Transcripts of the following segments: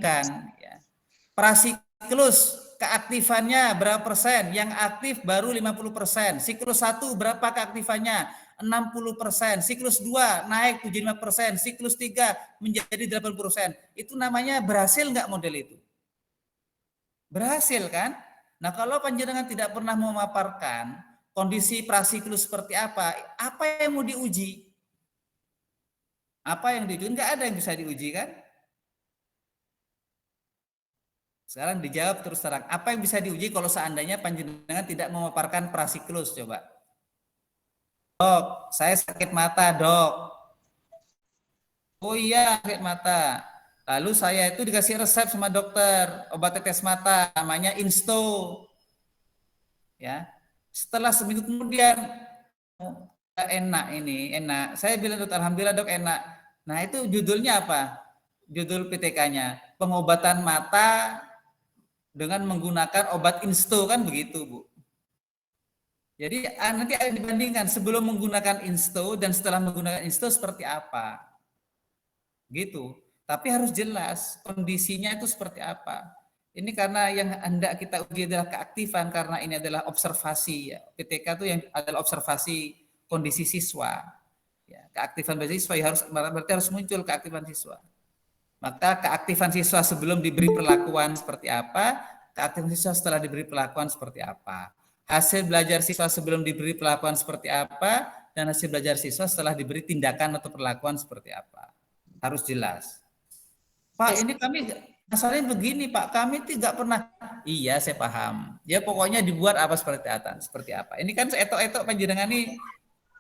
bandingkan ya. Prasiklus keaktifannya berapa persen? Yang aktif baru 50%. Siklus 1 berapa keaktifannya? 60%. Siklus 2 naik 75%. Siklus 3 menjadi 80%. Itu namanya berhasil nggak model itu? Berhasil kan? Nah, kalau panjenengan tidak pernah memaparkan kondisi prasiklus seperti apa yang mau diuji? Apa yang diuji? Enggak ada yang bisa diuji kan? Sekarang dijawab terus terang. Apa yang bisa diuji kalau seandainya panjenengan tidak memaparkan prasiklus? Coba. Dok, saya sakit mata, dok. Oh iya, sakit mata. Lalu saya itu dikasih resep sama dokter, obat tetes mata, namanya Insto. Ya. Setelah seminggu kemudian, oh, enak ini, enak. Saya bilang, dok, alhamdulillah dok enak. Nah itu judulnya apa? Judul PTK-nya, pengobatan mata dengan menggunakan obat Insto, kan begitu, Bu. Jadi nanti ada dibandingkan sebelum menggunakan Insto dan setelah menggunakan Insto seperti apa. Gitu. Tapi harus jelas kondisinya itu seperti apa. Ini karena yang hendak kita uji adalah keaktifan, karena ini adalah observasi ya. PTK itu yang adalah observasi kondisi siswa. Ya, keaktifan siswa ya berarti harus muncul keaktifan siswa. Maka keaktifan siswa sebelum diberi perlakuan seperti apa, keaktifan siswa setelah diberi perlakuan seperti apa. Hasil belajar siswa sebelum diberi perlakuan seperti apa, dan hasil belajar siswa setelah diberi tindakan atau perlakuan seperti apa. Harus jelas. Pak, ini kami masalahnya begini, Pak. Kami tidak pernah. Iya, saya paham. Ya pokoknya dibuat apa seperti apa. Ini kan etok-etok panjenengan ini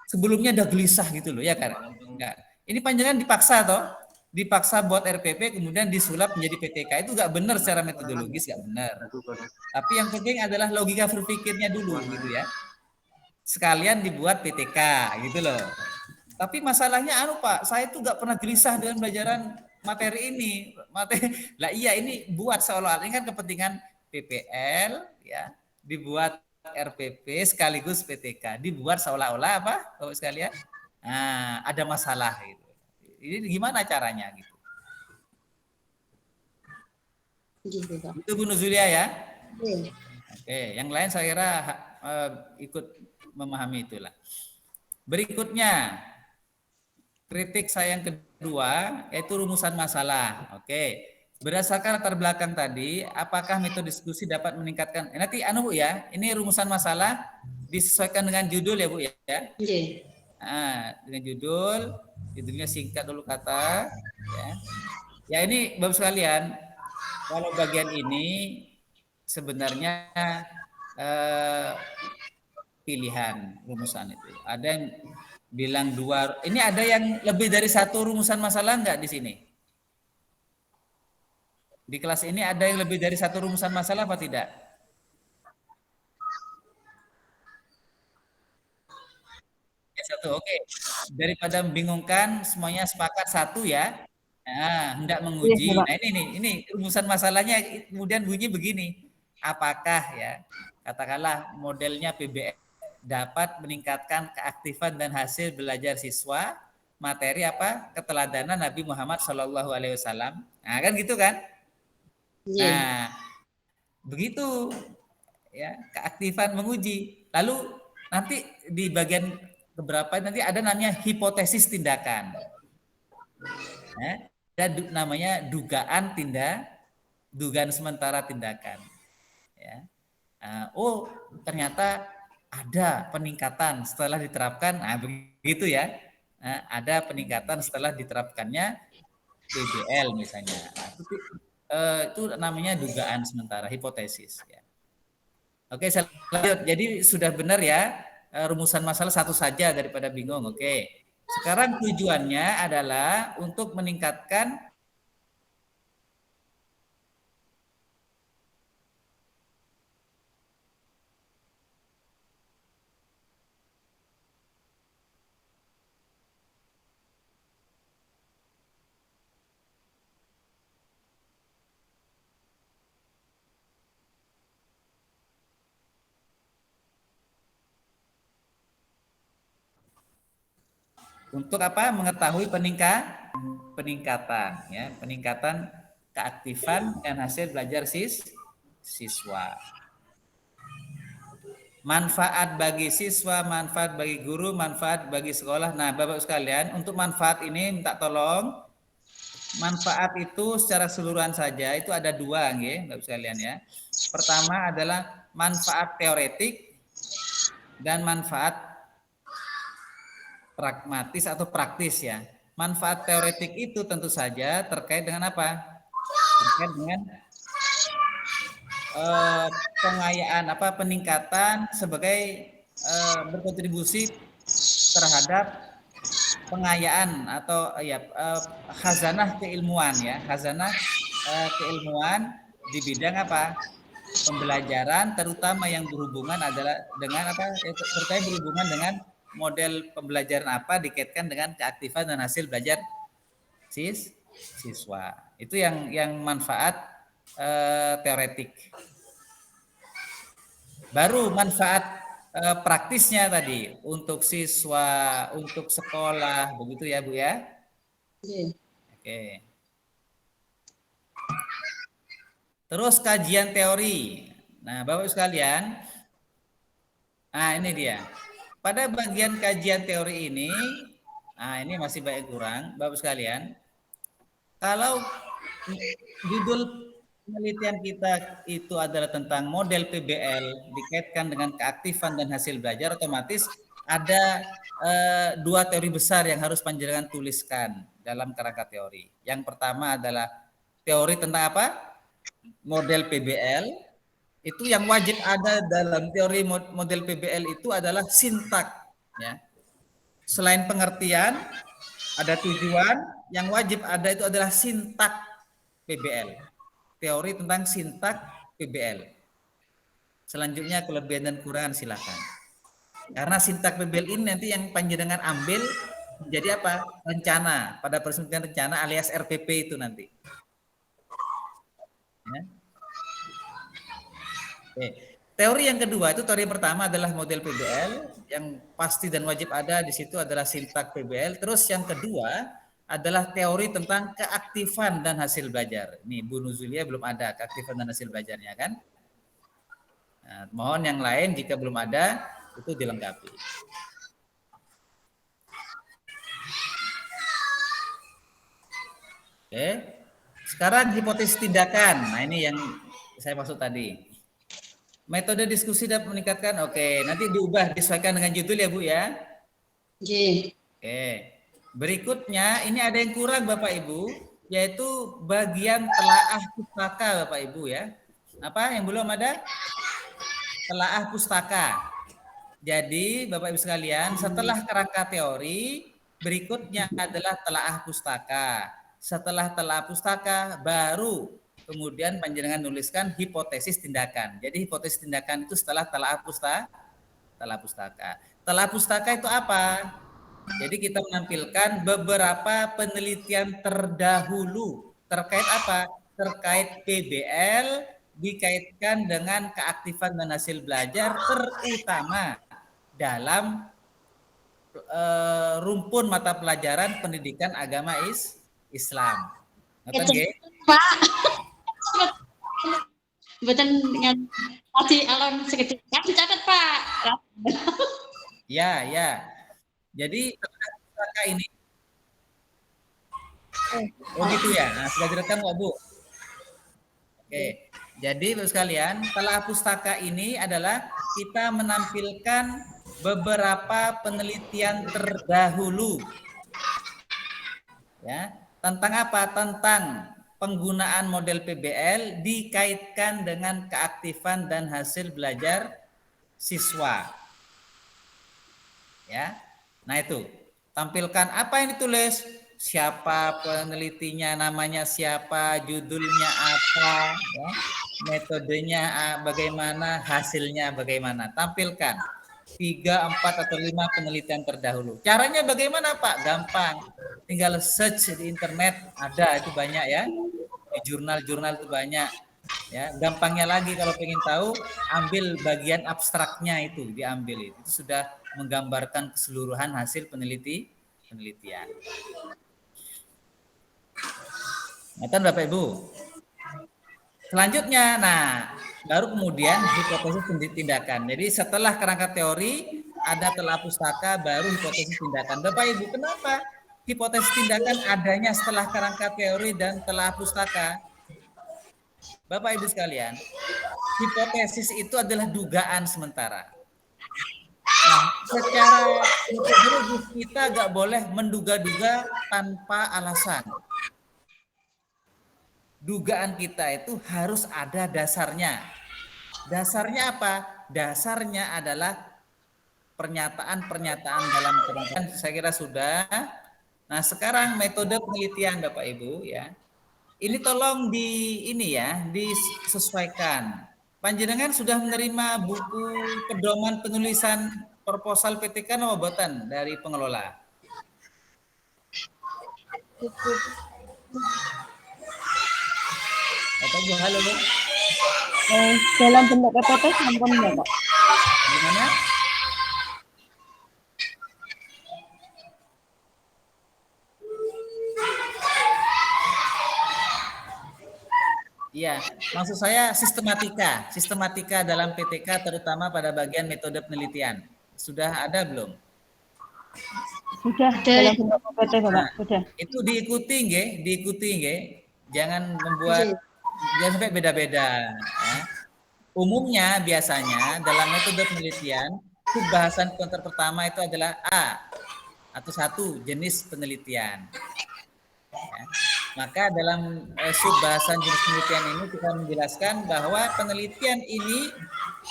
sebelumnya udah gelisah gitu loh, ya kan? Enggak. Ini panjenengan dipaksa toh, dipaksa buat RPP kemudian disulap menjadi PTK, itu nggak benar secara metodologis, nggak benar. Tapi yang penting adalah logika berpikirnya dulu gitu ya. Sekalian dibuat PTK gitu loh. Tapi masalahnya Pak, saya tuh nggak pernah gelisah dengan pelajaran materi ini. Lah iya, ini buat seolah-olah ini kan kepentingan PPL ya, dibuat RPP sekaligus PTK, dibuat seolah-olah apa, Bapak sekalian? Nah, ada masalah gitu. Ini gimana caranya gitu? Itu Bu Nuzulia ya. Oke, yang lain saya kira ikut memahami itulah. Berikutnya, kritik saya yang kedua yaitu rumusan masalah. Oke. Berdasarkan latar belakang tadi, apakah metode diskusi dapat meningkatkan? Nanti Bu ya, ini rumusan masalah disesuaikan dengan judul ya Bu ya. Nah, dengan judulnya singkat dulu kata. Ya ini Bapak sekalian, kalau bagian ini sebenarnya pilihan rumusan itu. Ada yang bilang dua. Ini ada yang lebih dari satu rumusan masalah enggak di sini? Di kelas ini ada yang lebih dari satu rumusan masalah apa tidak? Ya, satu, oke. Daripada membingungkan, semuanya sepakat satu ya. Nah, hendak menguji. Nah ini rumusan masalahnya kemudian bunyi begini. Apakah ya, katakanlah modelnya PBL dapat meningkatkan keaktifan dan hasil belajar siswa materi apa keteladanan Nabi Muhammad Shallallahu Alaihi Wasallam. Nah kan gitu kan? Nah begitu ya, keaktifan menguji. Lalu nanti di bagian keberapa nanti ada namanya hipotesis tindakan. Ya, ada namanya dugaan sementara tindakan. Ya. Oh ternyata ada peningkatan setelah diterapkan, begitu ya. Ada peningkatan setelah diterapkannya PBL misalnya. Itu namanya dugaan sementara, hipotesis. Ya. Oke, saya lanjut. Jadi sudah benar ya, rumusan masalah satu saja daripada bingung. Oke. Sekarang tujuannya adalah untuk meningkatkan untuk apa? Mengetahui peningkatan ya, peningkatan keaktifan dan hasil belajar siswa. Manfaat bagi siswa, manfaat bagi guru, manfaat bagi sekolah. Nah, Bapak sekalian, untuk manfaat ini minta tolong. Manfaat itu secara keseluruhan saja itu ada dua, nggih, Bapak sekalian ya. Pertama adalah manfaat teoretik dan manfaat pragmatis atau praktis ya. Manfaat teoretik itu tentu saja terkait dengan apa? Terkait dengan pengayaan peningkatan sebagai berkontribusi terhadap pengayaan atau khazanah keilmuan ya, khazanah keilmuan di bidang apa? Pembelajaran, terutama yang berhubungan adalah dengan terkait berhubungan dengan model pembelajaran apa dikaitkan dengan keaktifan dan hasil belajar siswa. Itu yang manfaat teoretik. Baru manfaat praktisnya tadi untuk siswa, untuk sekolah, begitu ya Bu ya? Oke. Terus kajian teori. Nah, Bapak sekalian, nah ini dia. Pada bagian kajian teori ini, nah ini masih banyak kurang, Bapak sekalian. Kalau judul penelitian kita itu adalah tentang model PBL dikaitkan dengan keaktifan dan hasil belajar, otomatis ada dua teori besar yang harus panjenengan tuliskan dalam kerangka teori. Yang pertama adalah teori tentang apa? Model PBL. Itu yang wajib ada dalam teori model PBL itu adalah sintak. Ya. Selain pengertian, ada tujuan, yang wajib ada itu adalah sintak PBL. Teori tentang sintak PBL. Selanjutnya kelebihan dan kekurangan silakan. Karena sintak PBL ini nanti yang panjenengan ambil menjadi apa? Rencana, pada persiapan rencana alias RPP itu nanti. Ya. Oke. Teori yang kedua itu teori pertama adalah model PBL yang pasti dan wajib ada di situ adalah sintak PBL. Terus yang kedua adalah teori tentang keaktifan dan hasil belajar. Nih Bu Nuzulia belum ada keaktifan dan hasil belajarnya kan? Nah, mohon yang lain jika belum ada itu dilengkapi. Oke. Sekarang hipotesis tindakan. Nah, ini yang saya maksud tadi. Metode diskusi dapat meningkatkan. Oke, nanti diubah disesuaikan dengan judul ya Bu ya. Oke. Berikutnya ini ada yang kurang Bapak Ibu, yaitu bagian telaah pustaka Bapak Ibu ya. Apa yang belum ada? Telaah pustaka. Jadi Bapak Ibu sekalian, setelah kerangka teori, berikutnya adalah telaah pustaka. Setelah telaah pustaka, baru kemudian panjenengan nuliskan hipotesis tindakan. Jadi hipotesis tindakan itu setelah telaah pustaka. Telaah pustaka itu apa? Jadi kita menampilkan beberapa penelitian terdahulu terkait apa? Terkait PBL dikaitkan dengan keaktifan dan hasil belajar terutama dalam rumpun mata pelajaran pendidikan agama Islam. Ngoten nggih? Pak. Mboten ngasih alam sekedhik. Dicatat, Pak. Ya, ya. Jadi pustaka ini oh gitu ya. Nah, sudah direkam nggak Bu? Oke. Jadi Bapak sekalian, telaah pustaka ini adalah kita menampilkan beberapa penelitian terdahulu. Ya, tentang apa? Tentang penggunaan model PBL dikaitkan dengan keaktifan dan hasil belajar siswa. Ya. Nah, itu. Tampilkan apa yang ditulis, siapa penelitinya, namanya siapa, judulnya apa, ya, metodenya bagaimana, hasilnya bagaimana. Tampilkan 3, 4, atau 5 penelitian terdahulu. Caranya bagaimana Pak? Gampang. Tinggal search di internet, ada itu banyak ya. Di jurnal-jurnal itu banyak. Ya, gampangnya lagi kalau pengen tahu, ambil bagian abstraknya itu, diambil itu sudah menggambarkan keseluruhan hasil penelitian. Ngeten Bapak Ibu? Selanjutnya, nah, baru kemudian hipotesis tindakan. Jadi setelah kerangka teori, ada telah pustaka, baru hipotesis tindakan. Bapak Ibu, kenapa hipotesis tindakan adanya setelah kerangka teori dan telah pustaka? Bapak Ibu sekalian, hipotesis itu adalah dugaan sementara. Nah, secara metodologis kita nggak boleh menduga-duga tanpa alasan. Dugaan kita itu harus ada dasarnya. Dasarnya apa? Dasarnya adalah pernyataan-pernyataan dalam kerangka. Saya kira sudah. Nah, sekarang metode penelitian Bapak Ibu ya. Ini tolong disesuaikan. Panjenengan sudah menerima buku pedoman penulisan proposal PTK nomor boten dari pengelola. Bapak Ibu, halo. Dalam bentuk PPT sampun ya, Pak. Gimana? Iya, maksud saya sistematika dalam PTK terutama pada bagian metode penelitian. Sudah ada belum? Sudah dalam bentuk PPT, Bapak. Nah, Sudah. itu diikuti nggih. Jangan membuat jangan sampai beda-beda. Ya. Umumnya biasanya dalam metode penelitian subbahasan counter pertama itu adalah A atau 1 jenis penelitian. Ya. Maka dalam subbahasan jenis penelitian ini kita menjelaskan bahwa penelitian ini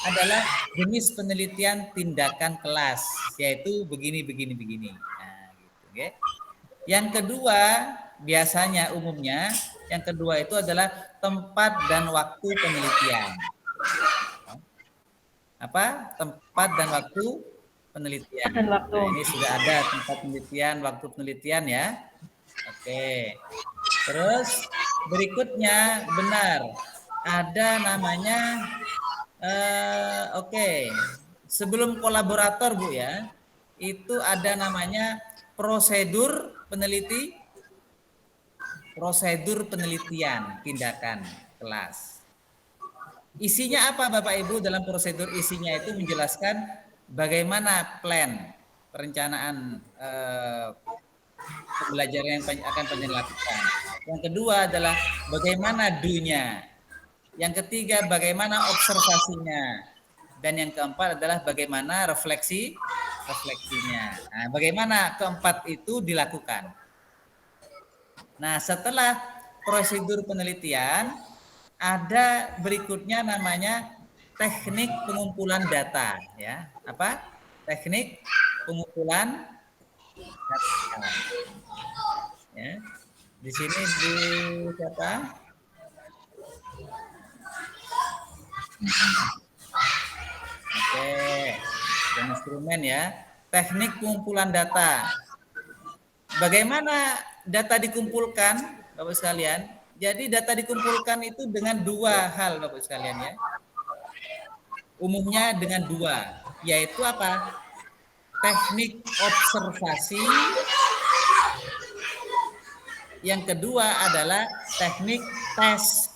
adalah jenis penelitian tindakan kelas, yaitu begini. Nah, gitu, okay. Yang kedua, biasanya umumnya yang kedua itu adalah tempat dan waktu penelitian. Apa? Tempat dan waktu penelitian. Nah, ini sudah ada tempat penelitian, waktu penelitian ya. Oke. Terus berikutnya benar ada namanya sebelum kolaborator Bu ya, itu ada namanya prosedur penelitian tindakan kelas. Isinya apa Bapak Ibu dalam prosedur? Isinya itu menjelaskan bagaimana plan perencanaan pembelajaran yang akan penjenengan lakukan. Yang kedua adalah bagaimana do-nya. Yang ketiga bagaimana observasinya. Dan yang keempat adalah bagaimana refleksinya. Nah, bagaimana keempat itu dilakukan. Nah, setelah prosedur penelitian ada berikutnya namanya teknik pengumpulan data ya. Apa? Teknik pengumpulan data. Ya. Di sini di siapa? Oke, dan instrumen ya. Teknik pengumpulan data. Bagaimana data dikumpulkan, Bapak sekalian? Jadi data dikumpulkan itu dengan dua hal, Bapak sekalian ya. Umumnya dengan dua, yaitu apa? Teknik observasi. Yang kedua adalah teknik tes.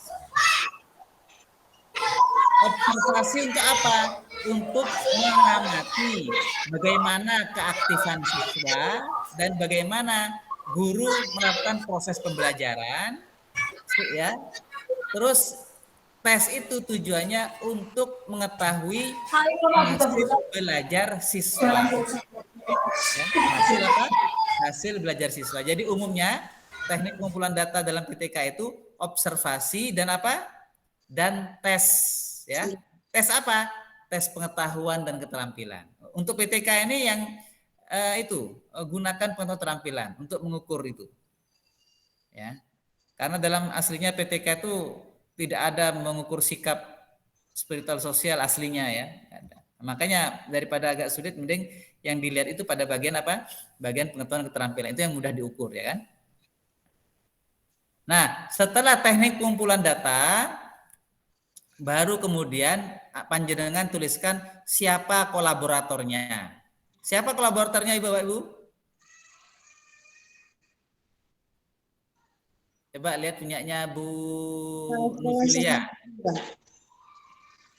Observasi untuk apa? Untuk mengamati bagaimana keaktifan siswa dan bagaimana guru melakukan proses pembelajaran, ya. Terus tes itu tujuannya untuk mengetahui hasil belajar siswa. Ya, hasil apa? Hasil belajar siswa. Jadi umumnya teknik pengumpulan data dalam PTK itu observasi dan apa? Dan tes, ya. Tes apa? Tes pengetahuan dan keterampilan. Untuk PTK ini yang gunakan pengetahuan keterampilan untuk mengukur itu. Ya. Karena dalam aslinya PTK itu tidak ada mengukur sikap spiritual sosial aslinya ya. Makanya daripada agak sulit mending yang dilihat itu pada bagian apa? Bagian pengetahuan keterampilan itu yang mudah diukur ya kan. Nah, setelah teknik pengumpulan data baru kemudian panjenengan tuliskan siapa kolaboratornya. Siapa kolaboratornya Bapak Ibu? Coba lihat punyanya Bu Kepala sekolah Nuzulia. sama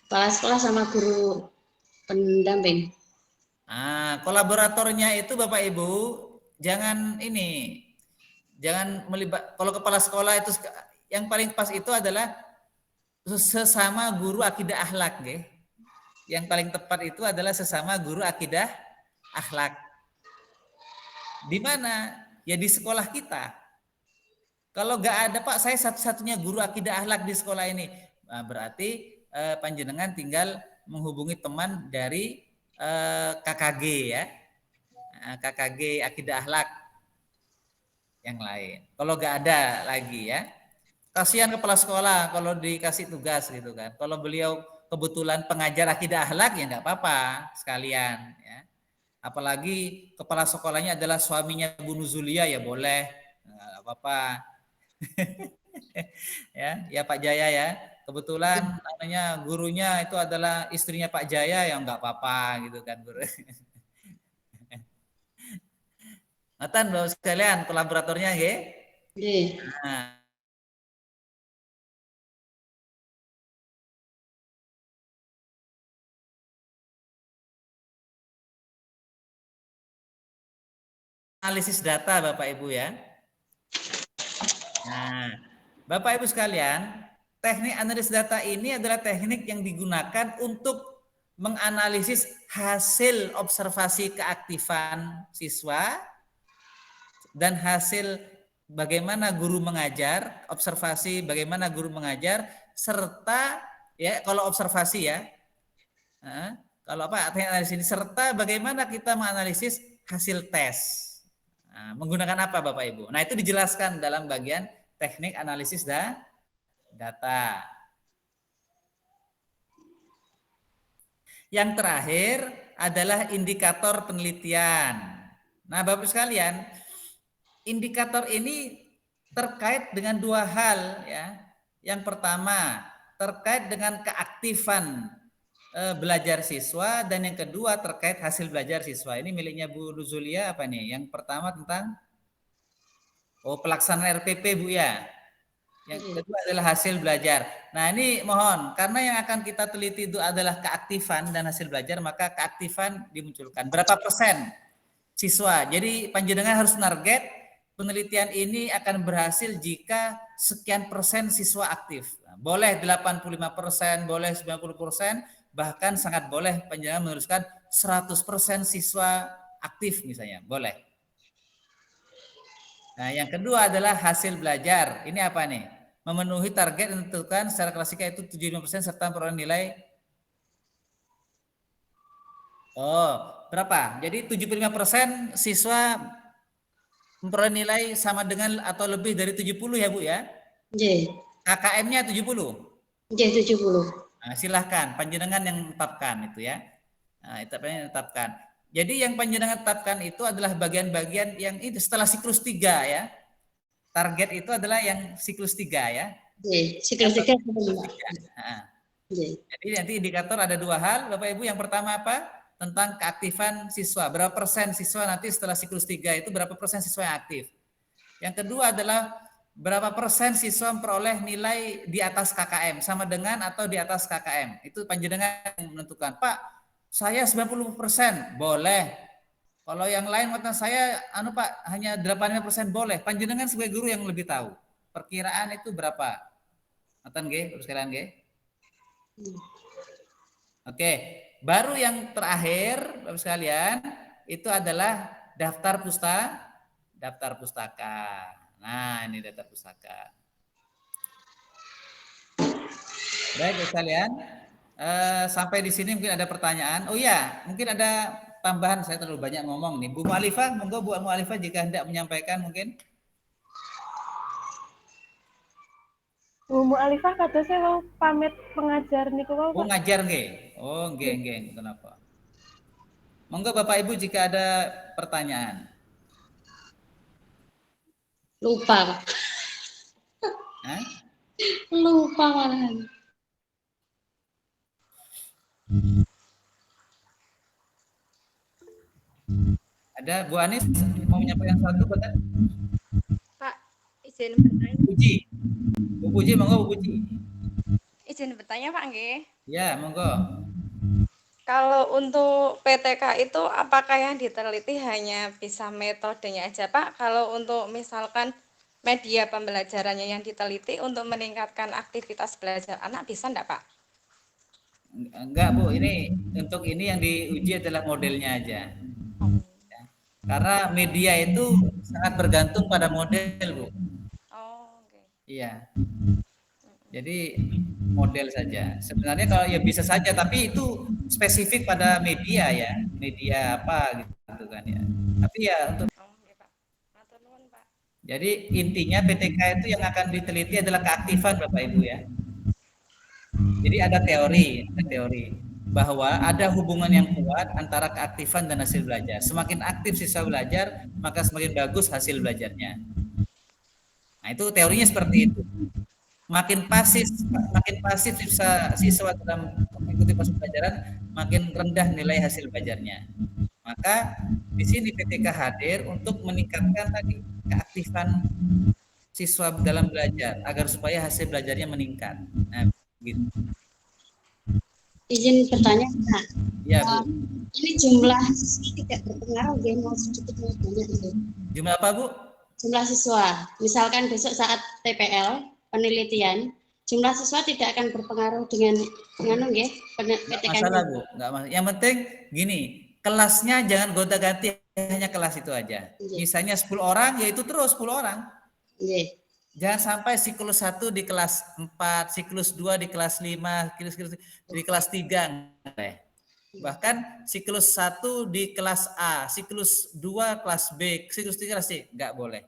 kepala sekolah sama guru pendamping. Kolaboratornya itu Bapak Ibu jangan ini, jangan melibat. Kalau kepala sekolah itu yang paling pas itu adalah sesama guru akidah akhlak, nggih. Yang paling tepat itu adalah sesama guru akidah akhlak. Di mana? Ya di sekolah kita. Kalau nggak ada Pak, saya satu-satunya guru akidah akhlak di sekolah ini. Nah, berarti panjenengan tinggal menghubungi teman dari KKG ya. KKG akidah akhlak yang lain. Kalau nggak ada lagi ya. Kasihan kepala sekolah kalau dikasih tugas gitu kan. Kalau beliau kebetulan pengajar akidah akhlak ya nggak apa-apa sekalian ya. Apalagi kepala sekolahnya adalah suaminya Bu Nuzulia ya boleh, nggak apa-apa. Ya Pak Jaya ya. Kebetulan namanya gurunya itu adalah istrinya Pak Jaya ya nggak apa-apa gitu kan guru. Natan Bapak sekalian kolaboratornya ya. Nggih. Nah, analisis data Bapak Ibu ya. Nah, Bapak Ibu sekalian, teknik analisis data ini adalah teknik yang digunakan untuk menganalisis hasil observasi keaktifan siswa dan hasil bagaimana guru mengajar, observasi bagaimana guru mengajar, serta ya kalau observasi ya, kalau apa teknik analisis ini serta bagaimana kita menganalisis hasil tes. Nah, menggunakan apa Bapak Ibu? Nah itu dijelaskan dalam bagian teknik analisis data. Yang terakhir adalah indikator penelitian. Nah Bapak sekalian, indikator ini terkait dengan dua hal ya. Yang pertama terkait dengan keaktifan belajar siswa dan yang kedua terkait hasil belajar siswa. Ini miliknya Bu Nuzulia apa nih? Yang pertama tentang pelaksanaan RPP Bu ya. Yang kedua adalah hasil belajar. Nah ini mohon karena yang akan kita teliti itu adalah keaktifan dan hasil belajar maka keaktifan dimunculkan. Berapa persen siswa? Jadi panjenengan harus target penelitian ini akan berhasil jika sekian persen siswa aktif. Boleh 85%, boleh 90%, bahkan sangat boleh panjenengan menuliskan 100% siswa aktif misalnya, boleh. Nah, yang kedua adalah hasil belajar. Ini apa nih? Memenuhi target yang ditentukan secara klasika itu 75% serta memperoleh nilai. Berapa? Jadi 75% siswa memperoleh nilai sama dengan atau lebih dari 70 ya Bu ya? Nggih. KKM-nya 70. Nggih 70. Nah, silahkan panjenengan yang menetapkan itu ya. Nah, itu apa yang ditetapkan. Jadi yang panjenengan tetapkan itu adalah bagian-bagian yang itu setelah siklus 3 ya. Target itu adalah yang siklus 3 ya. Nggih, siklus 3 Nah, Nggih. jadi nanti indikator ada dua hal Bapak Ibu. Yang pertama apa? Tentang keaktifan siswa. Berapa persen siswa nanti setelah siklus 3 itu berapa persen siswa yang aktif. Yang kedua adalah berapa persen siswa memperoleh nilai di atas KKM sama dengan atau di atas KKM. Itu panjenengan yang menentukan. Pak, saya 90%, boleh. Kalau yang lain kata saya Pak hanya 85% boleh. Panjenengan sebagai guru yang lebih tahu. Perkiraan itu berapa? Ngoten nggih, Bapak sekalian nggih. Oke, baru yang terakhir Bapak sekalian itu adalah daftar pustaka. Nah, ini daftar pustaka. Baik Bapak sekalian, sampai di sini mungkin ada pertanyaan. Oh iya, mungkin ada tambahan, saya terlalu banyak ngomong nih. Bu Mu'alifah, monggo Bu Mu'alifah jika hendak menyampaikan mungkin. Bu Mu'alifah kata saya mau pamit pengajar niku kau Oh Pak. ngajar nggih. Oh nggih, kenapa? Monggo Bapak Ibu jika ada pertanyaan. Lupa. Hah? Lupa malahan. Ada Bu Anis mau menyampaikan sesuatu, betul? Pak, Izin bertanya. Puji. Bu Puji, monggo Bu Puji. Izin bertanya Pak nggih. Ya, monggo. Kalau untuk PTK itu apakah yang diteliti hanya bisa metodenya aja Pak? Kalau untuk misalkan media pembelajarannya yang diteliti untuk meningkatkan aktivitas belajar anak bisa enggak Pak? Enggak Bu, ini untuk ini yang diuji adalah modelnya aja. Ya. Karena media itu sangat bergantung pada model Bu. Oh, oke. Iya. Jadi model saja. Sebenarnya kalau ya bisa saja, tapi itu spesifik pada media ya, media apa gitu kan ya. Tapi ya untuk Oh, oke Pak. Matur nuwun Pak. jadi intinya PTK itu yang akan diteliti adalah keaktifan Bapak Ibu ya. Jadi ada teori bahwa ada hubungan yang kuat antara keaktifan dan hasil belajar. Semakin aktif siswa belajar, maka semakin bagus hasil belajarnya. Nah, itu teorinya seperti itu. Makin pasif siswa dalam mengikuti proses pelajaran, makin rendah nilai hasil belajarnya. Maka di sini PTK hadir untuk meningkatkan tadi keaktifan siswa dalam belajar agar supaya hasil belajarnya meningkat. Nah, begitu. Izin bertanya, Pak. Ya, Bu. Ini jumlah siswa tidak berpengaruh, ya, mau sedikit mau banyak itu. Jumlah apa, Bu? Jumlah siswa, misalkan besok saat TPL penelitian, jumlah siswa tidak akan berpengaruh dengan ya, Nggak PTK. masalah, Bu. Nggak masalah. Yang penting gini, kelasnya jangan gonta-ganti, hanya kelas itu aja. Misalnya 10 orang, ya itu terus 10 orang. Iya. Jangan sampai siklus 1 di kelas 4, siklus 2 di kelas 5, siklus di kelas 3. Bahkan siklus 1 di kelas A, siklus 2 kelas B, siklus 3 kelas C. Enggak boleh.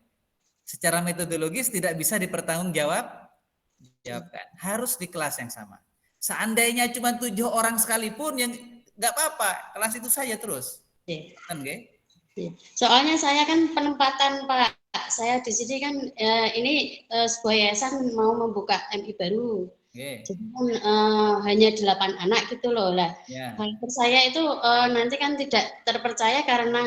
Secara metodologis tidak bisa dipertanggungjawabkan. Harus di kelas yang sama. Seandainya cuma 7 orang sekalipun, yang enggak apa-apa, kelas itu saja terus. Kan, okay? Soalnya saya kan penempatan Pak, saya di sini kan ini sebuah yayasan mau membuka MI baru, jadi kan hanya 8 anak gitu loh lah. Harapan saya itu nanti kan tidak terpercaya karena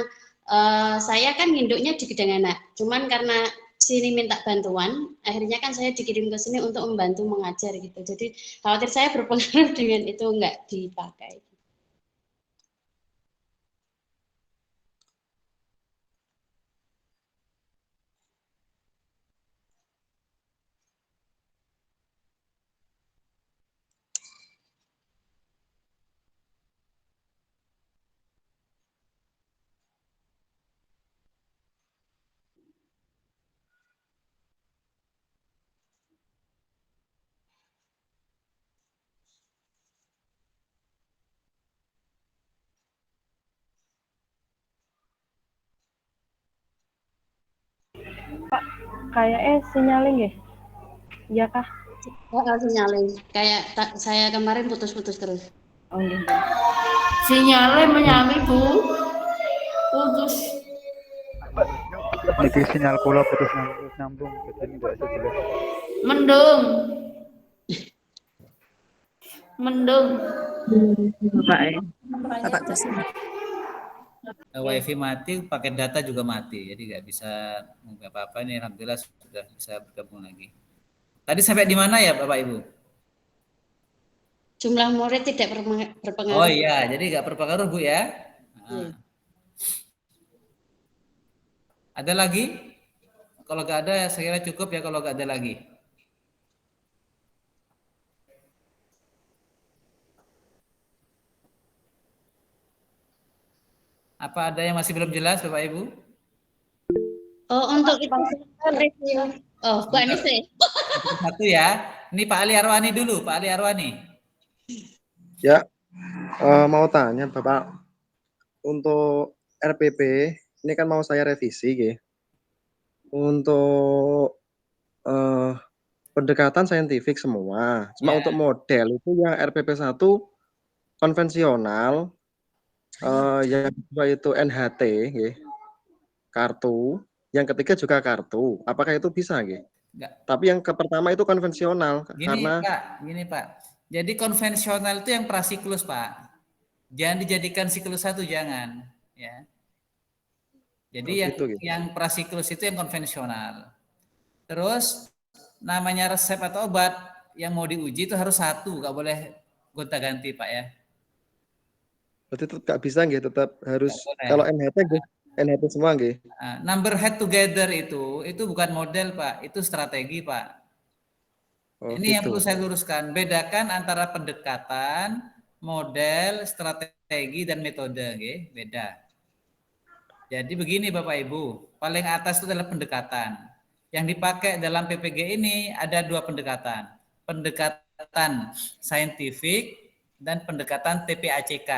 saya kan nginduknya di Gedang Anak, cuman karena sini minta bantuan, akhirnya kan saya dikirim ke sini untuk membantu mengajar gitu. Jadi khawatir saya berpengaruh dengan itu enggak dipakai. Pak, kayaknya sinyalnya nggih. Iya kah? Sinyalnya kayak saya kemarin putus-putus terus. Oh nggih. Sinyalnya menyami Bu. Putus. Niki sinyal kula putus nyambung, jadi tidak jelas. Mendung. Mendung. Bapak terus. WiFi mati, paket data juga mati, jadi nggak bisa apa-apa nih. Alhamdulillah sudah bisa bergabung lagi. Tadi sampai di mana ya Bapak Ibu? Jumlah murid tidak berpengaruh. Oh iya, jadi nggak berpengaruh Bu ya. Ada lagi? Kalau nggak ada, saya kira cukup ya kalau nggak ada lagi. Apa ada yang masih belum jelas Bapak Ibu? Oh, untuk itu review. Oh, Bu Anise. Satu ya. Ini Pak Ali Arwani dulu, Pak Ali Arwani. Ya, mau tanya Bapak, untuk RPP ini kan mau saya revisi, gitu. Untuk pendekatan saintifik semua, cuma untuk model itu yang RPP 1 konvensional, yang kedua itu NHT, gitu, kartu, yang ketiga juga kartu. Apakah itu bisa, gitu? Enggak. Tapi yang pertama itu konvensional, karena Gini Pak. Jadi konvensional itu yang prasiklus Pak. Jangan dijadikan siklus 1, jangan. Ya. Jadi yang prasiklus itu yang konvensional. Terus namanya resep atau obat yang mau diuji itu harus satu, nggak boleh gonta-ganti Pak ya. Berarti tetap nggak bisa nggih, tetap harus Nggak boleh. kalau NHT nggih, NHT semua nggih. Number head together itu bukan model Pak, itu strategi Pak. Oh Ini yang gitu. perlu saya luruskan, bedakan antara pendekatan, model, strategi, dan metode, okay? Beda. Jadi begini Bapak Ibu, paling atas itu adalah pendekatan. Yang dipakai dalam PPG ini ada dua pendekatan. Pendekatan saintifik dan pendekatan TPACK.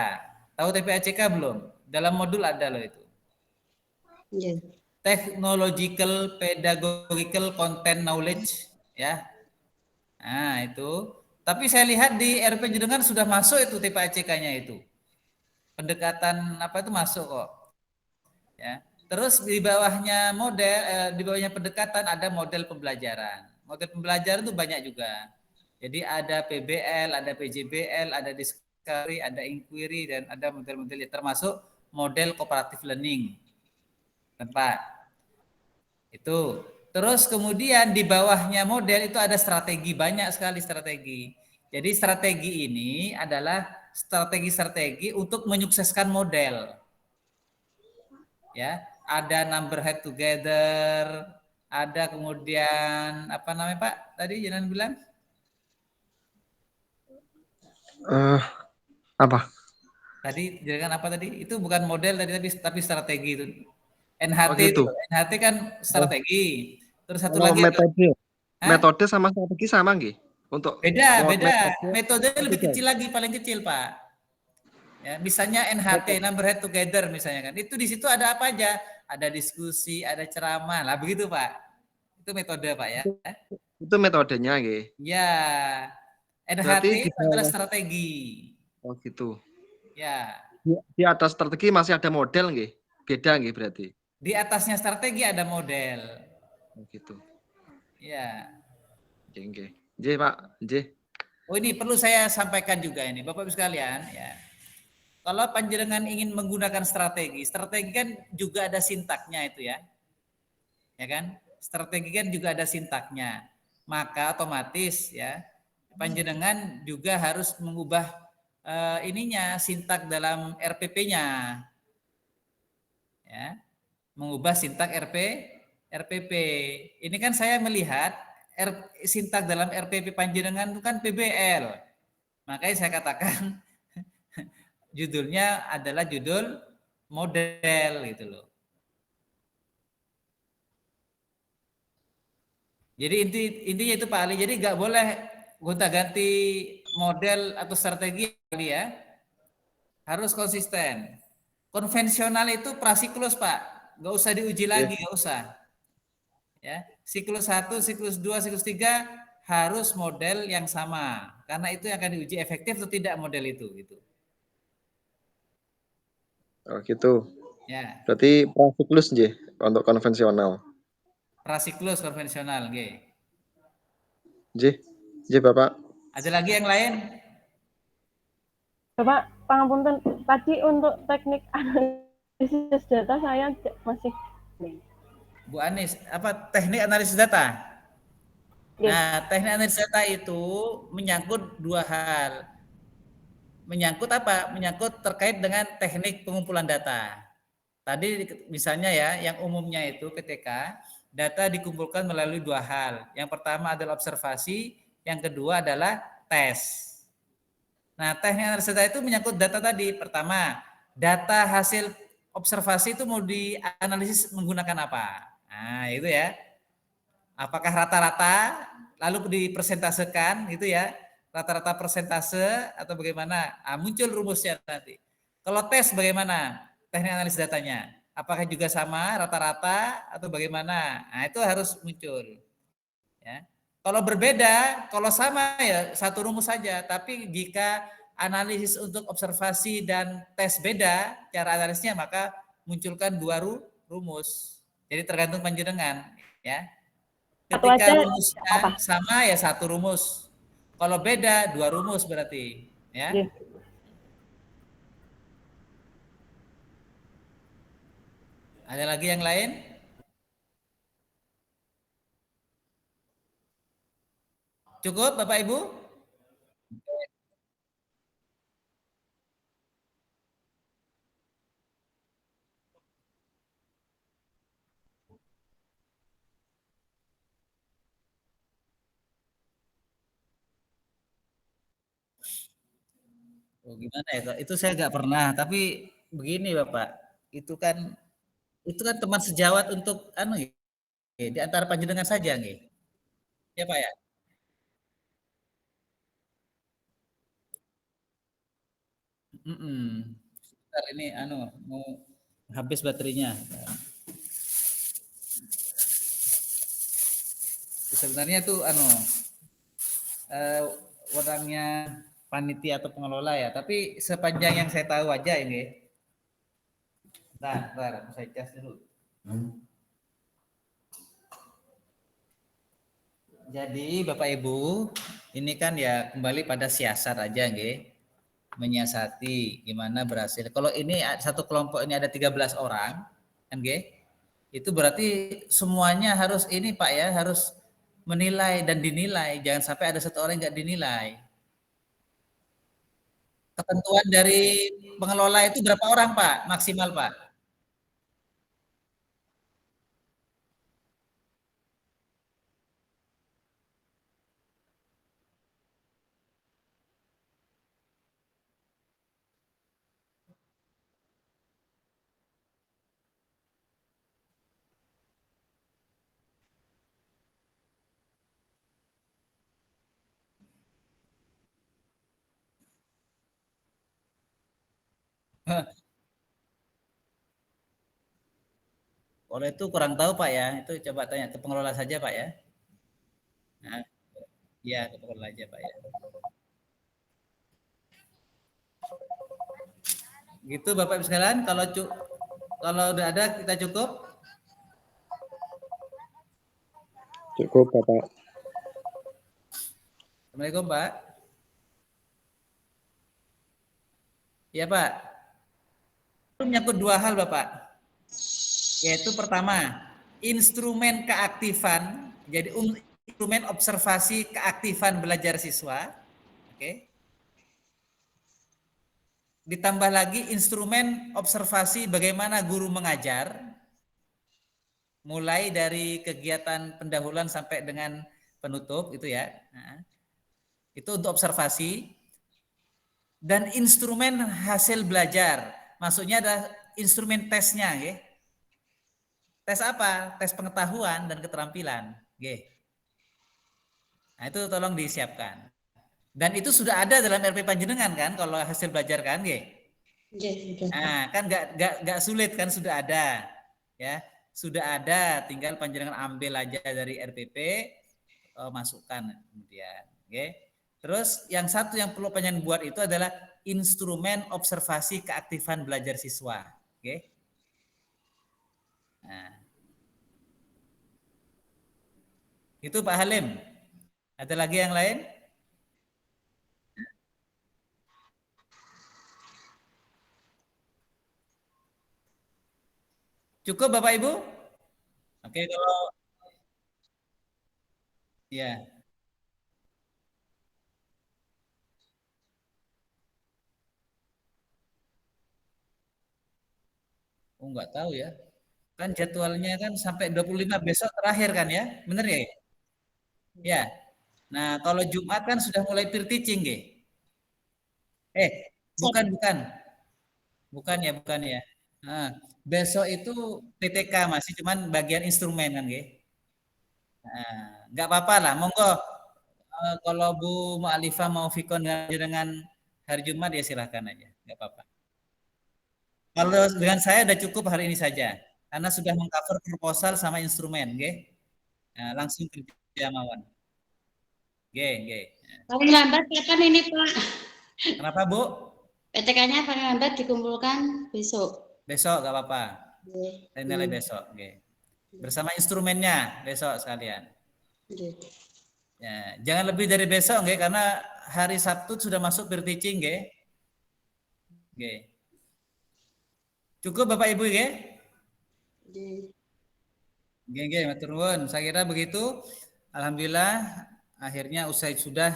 Tahu TPACK belum? Dalam modul ada loh itu. Iya. Technological Pedagogical Content Knowledge, ya. Nah itu. Tapi saya lihat di RP Jenengan sudah masuk itu TPACK-nya itu. Pendekatan apa itu masuk kok. Ya. Terus di bawahnya model, di bawahnya pendekatan ada model pembelajaran. Model pembelajaran itu banyak juga. Jadi ada PBL, ada PJBL, ada discovery, ada inquiry, dan ada model-model termasuk model cooperative learning. Tempat. Itu. Terus kemudian di bawahnya model itu ada strategi, banyak sekali strategi. Jadi strategi ini adalah strategi-strategi untuk menyukseskan model. Ya, ada number head together, ada kemudian apa namanya Pak? Tadi jangan bilang Apa? tadi jangan apa tadi? Itu bukan model tadi tapi strategi itu. NHT Oh gitu. itu, NHT kan strategi. Terus satu Kalau lagi apa? metode sama strategi sama nggih? Untuk Beda. metode Metode lebih beda. kecil lagi, paling kecil Pak. Ya, misalnya NHT, number head together misalnya kan. Itu di situ ada apa aja? Ada diskusi, ada ceramah. Lah begitu Pak. Itu metode Pak ya. Itu metodenya nggih. Ya. NHT Berarti di itu adalah bawah. strategi. Oh gitu. Ya. Di atas strategi masih ada model nggih? Beda nggih berarti. Di atasnya strategi ada model. Oh gitu. Ya. Nggih. Nggih Pak, nggih. Oh ini perlu saya sampaikan juga ini Bapak Ibu sekalian ya. Kalau panjenengan ingin menggunakan strategi kan juga ada sintaknya itu ya. Ya kan? Strategi kan juga ada sintaknya. Maka otomatis ya panjenengan juga harus mengubah ininya sintak dalam RPP-nya. Ya. Mengubah sintak RPP. Ini kan saya melihat sintak dalam RPP panjenengan itu kan PBL. Makanya saya katakan judulnya adalah judul model gitu loh. Jadi intinya itu Pak Ali. Jadi nggak boleh gonta-ganti model atau strategi ya. Harus konsisten. Konvensional itu prasiklus Pak. Nggak usah diuji lagi, nggak usah. Ya, siklus 1, siklus 2, siklus 3 harus model yang sama. Karena itu yang akan diuji efektif atau tidak model itu gitu. Oh gitu. Ya. Berarti prasiklus nggih untuk konvensional. Prasiklus konvensional, nggih. Nggih. Nggih Bapak. Ada lagi yang lain? Bapak, pangapunten, tadi untuk teknik analisis data saya masih Bu Anis, apa teknik analisis data? Nah, teknik analisis data itu menyangkut dua hal. Menyangkut apa? Menyangkut terkait dengan teknik pengumpulan data. Tadi misalnya ya, yang umumnya itu ketika data dikumpulkan melalui dua hal. Yang pertama adalah observasi, yang kedua adalah tes. Nah, teknik analisis data itu menyangkut data tadi. Pertama, data hasil observasi itu mau dianalisis menggunakan apa? Nah, itu ya. Apakah rata-rata lalu dipresentasekan gitu ya? Rata-rata persentase atau bagaimana? Nah, muncul rumusnya nanti. Kalau tes bagaimana? Teknik analisis datanya. Apakah juga sama rata-rata atau bagaimana? Nah, itu harus muncul. Ya. Kalau berbeda, kalau sama ya satu rumus saja. Tapi jika analisis untuk observasi dan tes beda cara analisisnya, maka munculkan dua rumus. Jadi tergantung panjenengan, ya. Ketika rumusnya sama ya satu rumus. Kalau beda dua rumus berarti, ya. Ada lagi yang lain? Cukup Bapak Ibu? Oh, gimana ya? Itu saya nggak pernah, tapi begini Bapak, itu kan teman sejawat untuk anu nggih, di antara panjenengan saja nggih. Ya Pak ya? Mm-mm. Sebentar ini anu mau habis baterainya. Sebenarnya itu anu eh, wewenangnya panitia atau pengelola ya, tapi sepanjang yang saya tahu aja ini. Bentar, saya cas dulu. Jadi Bapak Ibu, ini kan ya kembali pada siasat aja nggih. Menyiasati gimana berhasil. Kalau ini satu kelompok ini ada 13 orang, kan nggih? Itu berarti semuanya harus ini Pak ya, harus menilai dan dinilai. Jangan sampai ada satu orang yang nggak dinilai. Ketentuan dari pengelola itu berapa orang Pak? Maksimal Pak? Kalau itu kurang tahu Pak ya, itu coba tanya ke pengelola saja Pak ya. Nah, ya ke pengelola aja Pak ya. Gitu Bapak Ibu sekalian, kalau udah ada kita cukup. Cukup Bapak. Assalamualaikum Pak. Iya Pak. Menyangkut dua hal Bapak. Yaitu pertama, instrumen keaktifan, jadi instrumen observasi keaktifan belajar siswa. Oke. Ditambah lagi instrumen observasi bagaimana guru mengajar, mulai dari kegiatan pendahuluan sampai dengan penutup itu ya. Nah, itu untuk observasi. Dan instrumen hasil belajar, maksudnya ada instrumen tesnya, ya. Tes apa? Tes pengetahuan dan keterampilan, ya. Nah, itu tolong disiapkan. Dan itu sudah ada dalam RP Panjenengan kan, kalau hasil belajar kan, ya. Nah, kan nggak sulit kan, sudah ada, ya, sudah ada, tinggal Panjenengan ambil aja dari RPP, masukkan kemudian, oke. Terus yang satu yang perlu Panjenengan buat itu adalah instrumen observasi keaktifan belajar siswa, oke. Nah, itu Pak Halim. Ada lagi yang lain? Cukup Bapak Ibu? Oke, kalau ya. Oh, nggak tahu ya. Kan jadwalnya kan sampai 25 besok terakhir kan ya? Bener ya? Ya. Nah, kalau Jumat kan sudah mulai peer teaching, nggih. Bukan, bukan. Bukan ya, bukan ya. Nah, besok itu PTK masih cuman bagian instrumen kan, nggih. Nah, nggak apa-apa lah, monggo. Kalau Bu Mu'alifah mau vikon dengan hari Jumat ya silahkan aja, nggak apa-apa. Kalau dengan saya udah cukup hari ini saja, karena sudah mengcover proposal sama instrumen, nggih. Nah, langsung kerja mawon. Nggih, nggih. Paling lambat kapan ini Pak? Kenapa Bu? PTK-nya paling lambat dikumpulkan besok. Besok nggak apa-apa. Saya nilai besok, nggih. Bersama instrumennya besok sekalian. Ya, jangan lebih dari besok, nggih, karena hari Sabtu sudah masuk peer teaching, nggih. Nggih. Cukup Bapak Ibu, nggih? Nggih, nggih, matur nuwun. Saya kira begitu. Alhamdulillah akhirnya usai sudah